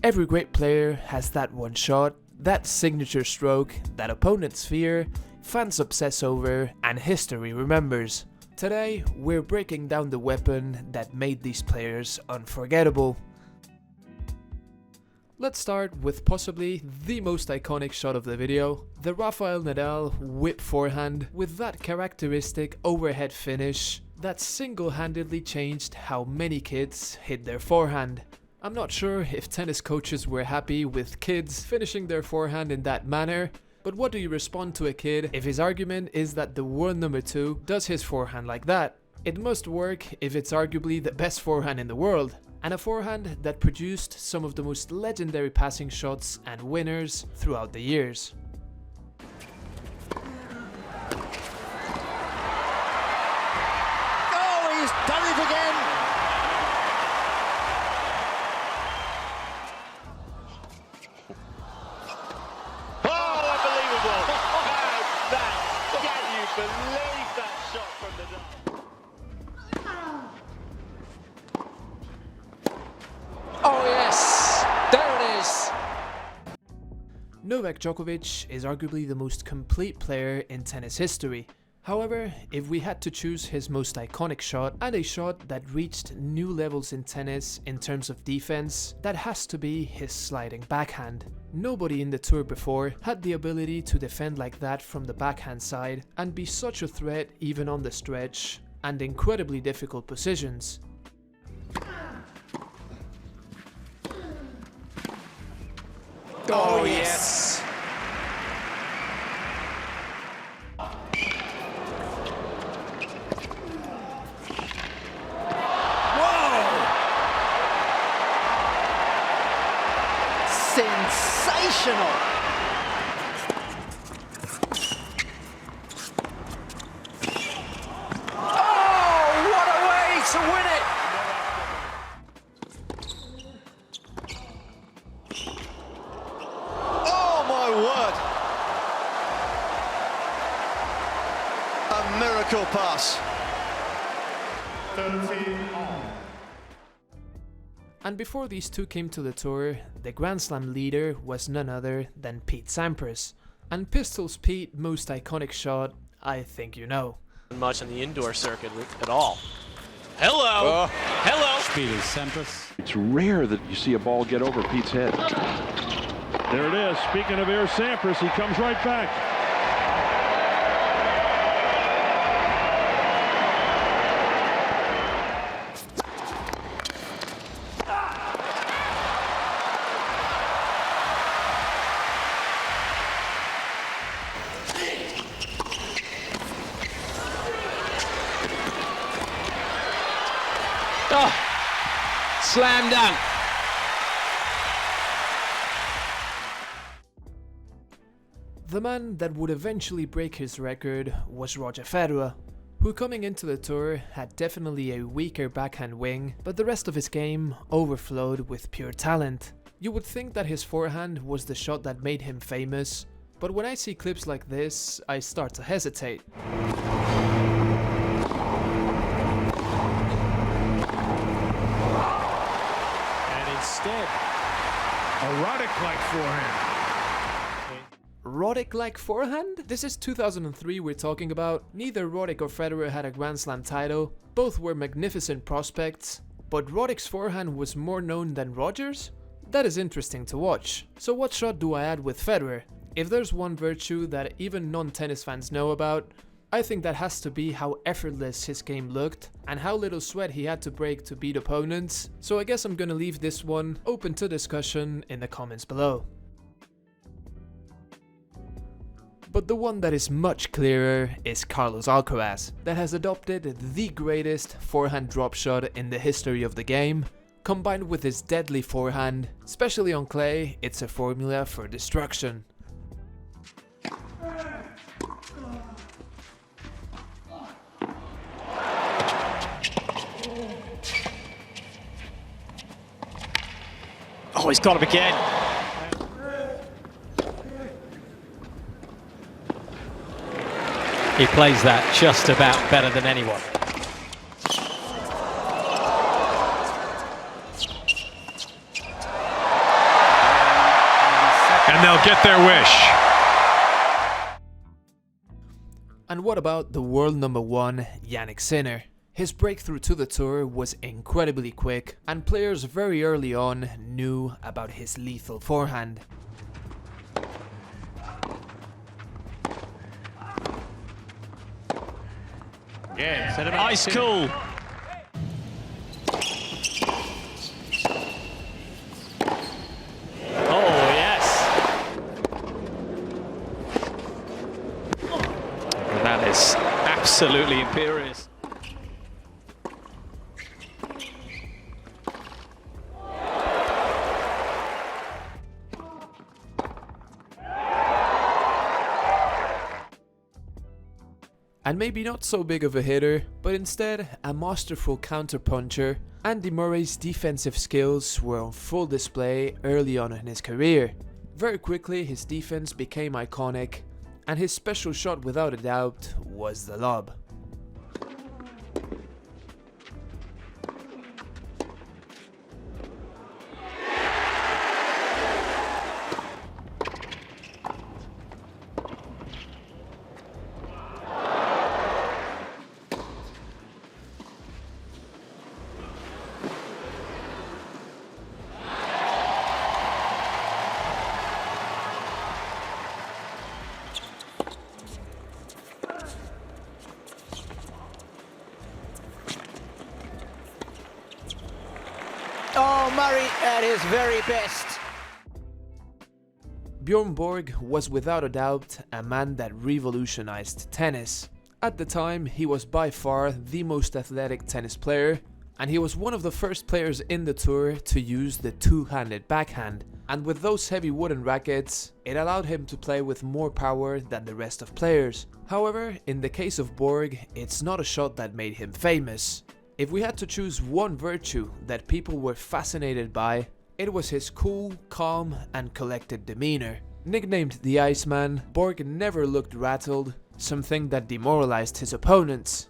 Every great player has that one shot, that signature stroke that opponents fear, fans obsess over, and history remembers. Today, we're breaking down the weapon that made these players unforgettable. Let's start with possibly the most iconic shot of the video, the Rafael Nadal whip forehand with that characteristic overhead finish that single-handedly changed how many kids hit their forehand. I'm not sure if tennis coaches were happy with kids finishing their forehand in that manner, but what do you respond to a kid if his argument is that the world number 2 does his forehand like that? It must work if it's arguably the best forehand in the world, and a forehand that produced some of the most legendary passing shots and winners throughout the years. Oh, he's done it again! Believe that shot from Nadal. Oh yes, there it is. Novak Djokovic is arguably the most complete player in tennis history. However, if we had to choose his most iconic shot and a shot that reached new levels in tennis in terms of defense, that has to be his sliding backhand. Nobody in the tour before had the ability to defend like that from the backhand side and be such a threat even on the stretch and incredibly difficult positions. Oh yes. Sensational! Oh, what a way to win it! Oh my word! A miracle pass. 13-all. And before these two came to the tour, the Grand Slam leader was none other than Pete Sampras. And Pistol's Pete's most iconic shot, I think you know. Much on the indoor circuit at all. Hello! Hello! Speed is Sampras. It's rare that you see a ball get over Pete's head. There it is. Speaking of Air Sampras, he comes right back. Oh, slam dunk. The man that would eventually break his record was Roger Federer, who coming into the tour had definitely a weaker backhand wing, but the rest of his game overflowed with pure talent. You would think that his forehand was the shot that made him famous, but when I see clips like this, I start to hesitate. Instead, a Roddick-like forehand. Roddick-like forehand? This is 2003 we're talking about. Neither Roddick or Federer had a Grand Slam title. Both were magnificent prospects. But Roddick's forehand was more known than Roger's? That is interesting to watch. So what shot do I add with Federer? If there's one virtue that even non-tennis fans know about, I think that has to be how effortless his game looked and how little sweat he had to break to beat opponents, so I guess I'm gonna leave this one open to discussion in the comments below. But the one that is much clearer is Carlos Alcaraz, that has adopted the greatest forehand drop shot in the history of the game. Combined with his deadly forehand, especially on clay, it's a formula for destruction. Oh, he's got him again. He plays that just about better than anyone. and they'll get their wish. And what about the world number 1, Jannik Sinner? His breakthrough to the tour was incredibly quick, and players very early on knew about his lethal forehand. Ice cool. Oh, yes. That is absolutely imperious. And maybe not so big of a hitter, but instead a masterful counterpuncher, Andy Murray's defensive skills were on full display early on in his career. Very quickly his defense became iconic, and his special shot without a doubt was the lob. Oh, Murray at his very best. Bjorn Borg was without a doubt a man that revolutionized tennis. At the time, he was by far the most athletic tennis player, and he was one of the first players in the tour to use the two-handed backhand. And with those heavy wooden rackets, it allowed him to play with more power than the rest of players. However, in the case of Borg, it's not a shot that made him famous. If we had to choose one virtue that people were fascinated by, it was his cool, calm and collected demeanor. Nicknamed the Iceman, Borg never looked rattled, something that demoralized his opponents.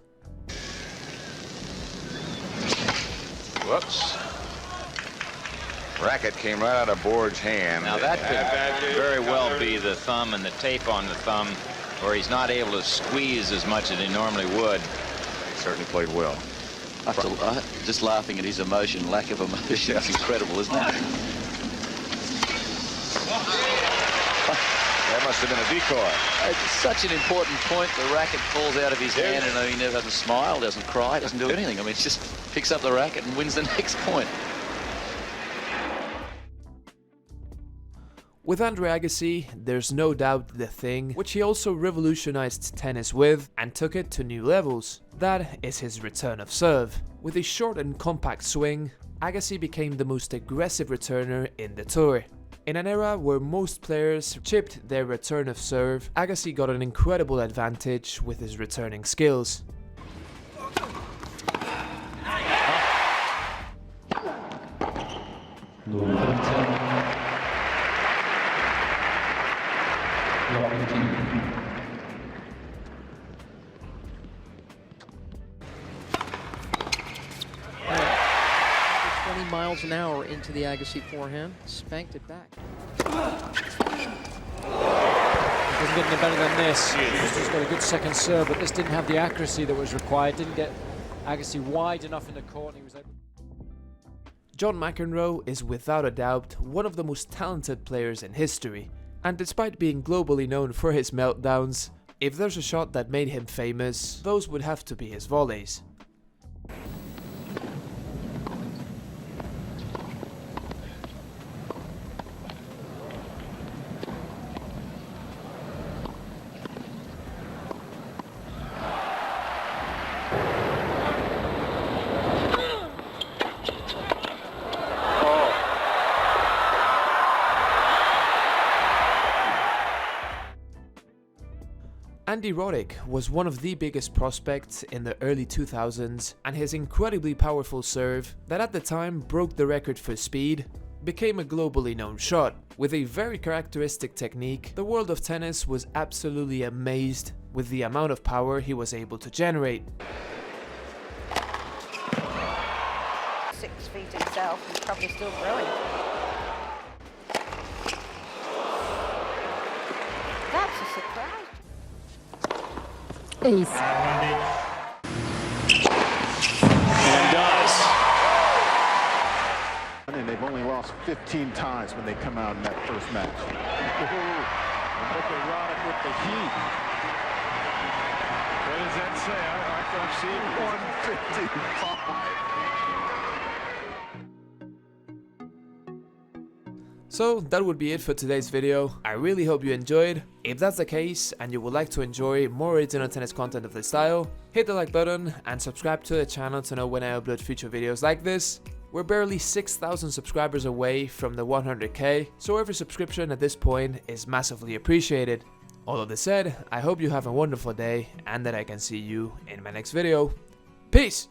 Whoops. Racket came right out of Borg's hand. Now that could very well be the thumb and the tape on the thumb, where he's not able to squeeze as much as he normally would. He certainly played well. Just laughing at his emotion, lack of emotion, is incredible, isn't it? That must have been a decoy. It's such an important point. The racket falls out of his hand and he never doesn't smile, doesn't cry, doesn't do anything. I mean, he just picks up the racket and wins the next point. With Andre Agassi, there's no doubt the thing which he also revolutionized tennis with and took it to new levels. That is his return of serve. With his short and compact swing, Agassi became the most aggressive returner in the tour. In an era where most players chipped their return of serve, Agassi got an incredible advantage with his returning skills. Miles an hour into the Agassi forehand, spanked it back. It doesn't get any better than this. He's got a good second serve, but this didn't have the accuracy that was required. Didn't get Agassi wide enough in the court. He was able. John McEnroe is without a doubt one of the most talented players in history, and despite being globally known for his meltdowns, if there's a shot that made him famous, those would have to be his volleys. Andy Roddick was one of the biggest prospects in the early 2000s, and his incredibly powerful serve, that at the time broke the record for speed, became a globally known shot. With a very characteristic technique, the world of tennis was absolutely amazed with the amount of power he was able to generate. 6 feet himself, he's probably still growing. Ace. And does. And they've only lost 15 times when they come out in that first match. Roddick with the heat. What does that say? I've seen 155. So that would be it for today's video. I really hope you enjoyed. If that's the case and you would like to enjoy more original tennis content of this style, hit the like button and subscribe to the channel to know when I upload future videos like this. We're barely 6,000 subscribers away from the 100k, so every subscription at this point is massively appreciated. All of this said, I hope you have a wonderful day and that I can see you in my next video. Peace!